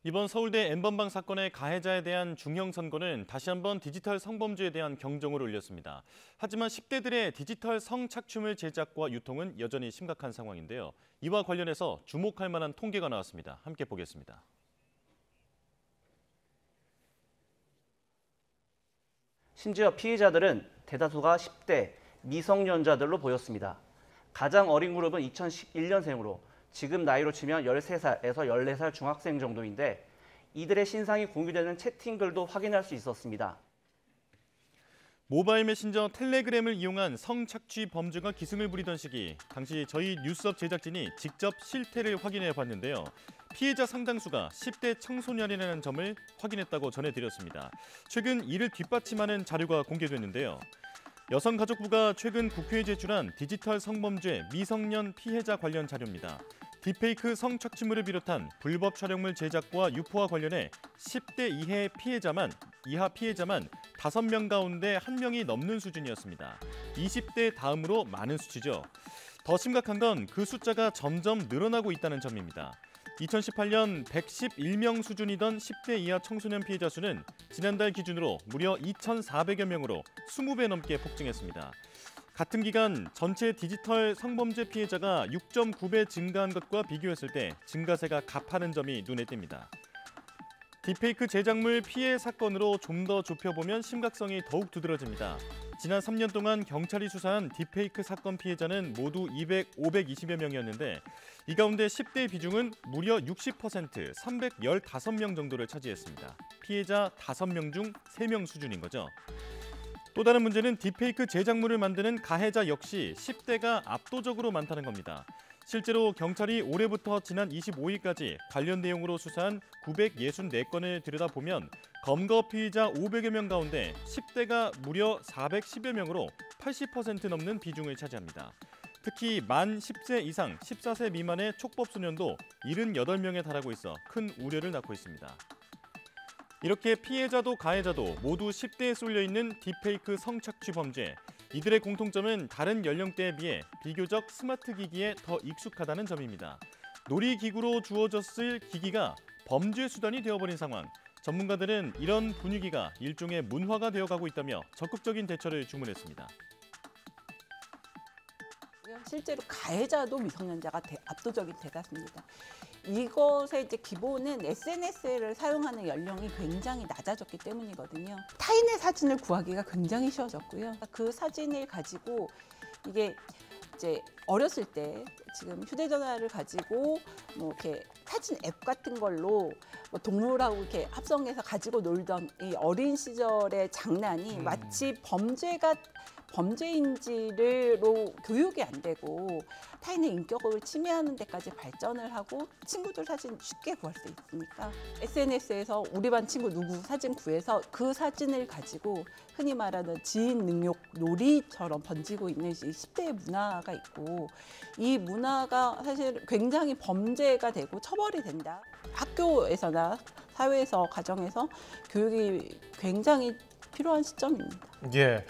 이번 서울대 N번방 사건의 가해자에 대한 중형 선고는 다시 한번 디지털 성범죄에 대한 경종을 울렸습니다. 하지만 10대들의 디지털 성착취물 제작과 유통은 여전히 심각한 상황인데요. 이와 관련해서 주목할 만한 통계가 나왔습니다. 함께 보겠습니다. 심지어 피해자들은 대다수가 10대 미성년자들로 보였습니다. 가장 어린 그룹은 2011년생으로 지금 나이로 치면 13살에서 14살 중학생 정도인데 이들의 신상이 공유되는 채팅글도 확인할 수 있었습니다. 모바일 메신저 텔레그램을 이용한 성착취 범죄가 기승을 부리던 시기, 당시 저희 뉴스업 제작진이 직접 실태를 확인해 봤는데요. 피해자 상당수가 10대 청소년이라는 점을 확인했다고 전해드렸습니다. 최근 이를 뒷받침하는 자료가 공개됐는데요. 여성가족부가 최근 국회에 제출한 디지털 성범죄 미성년 피해자 관련 자료입니다. 딥페이크 성착취물을 비롯한 불법 촬영물 제작과 유포와 관련해 10대 이하 피해자만 5명 가운데 1명이 넘는 수준이었습니다. 20대 다음으로 많은 수치죠. 더 심각한 건 그 숫자가 점점 늘어나고 있다는 점입니다. 2018년 111명 수준이던 10대 이하 청소년 피해자 수는 지난달 기준으로 무려 2,400여 명으로 20배 넘게 폭증했습니다. 같은 기간 전체 디지털 성범죄 피해자가 6.9배 증가한 것과 비교했을 때 증가세가 가파른 점이 눈에 띕니다. 딥페이크 제작물 피해 사건으로 좀 더 좁혀보면 심각성이 더욱 두드러집니다. 지난 3년 동안 경찰이 수사한 딥페이크 사건 피해자는 모두 520여 명이었는데 이 가운데 10대의 비중은 무려 60%, 315명 정도를 차지했습니다. 피해자 5명 중 3명 수준인 거죠. 또 다른 문제는 딥페이크 제작물을 만드는 가해자 역시 10대가 압도적으로 많다는 겁니다. 실제로 경찰이 올해부터 지난 25일까지 관련 내용으로 수사한 964건을 들여다보면 검거 피의자 500여 명 가운데 10대가 무려 410여 명으로 80% 넘는 비중을 차지합니다. 특히 만 10세 이상 14세 미만의 촉법소년도 78명에 달하고 있어 큰 우려를 낳고 있습니다. 이렇게 피해자도 가해자도 모두 10대에 쏠려있는 딥페이크 성착취 범죄. 이들의 공통점은 다른 연령대에 비해 비교적 스마트 기기에 더 익숙하다는 점입니다. 놀이기구로 주어졌을 기기가 범죄 수단이 되어버린 상황. 전문가들은 이런 분위기가 일종의 문화가 되어가고 있다며 적극적인 대처를 주문했습니다. 실제로 가해자도 미성년자가 압도적인 대다수입니다. 이것의 이제 기본은 SNS를 사용하는 연령이 굉장히 낮아졌기 때문이거든요. 타인의 사진을 구하기가 굉장히 쉬워졌고요. 그 사진을 가지고 이게 이제 어렸을 때 지금 휴대전화를 가지고 뭐 이렇게 사진 앱 같은 걸로 뭐 동물하고 이렇게 합성해서 가지고 놀던 이 어린 시절의 장난이 마치 범죄인지로 교육이 안 되고 타인의 인격을 침해하는 데까지 발전을 하고 친구들 사진 쉽게 구할 수 있으니까 SNS에서 우리 반 친구 누구 사진 구해서 그 사진을 가지고 흔히 말하는 지인 능욕 놀이처럼 번지고 있는 이 10대의 문화가 있고 이 문화가 사실 굉장히 범죄가 되고 처벌이 된다. 학교에서나 사회에서 가정에서 교육이 굉장히 필요한 시점입니다. 예.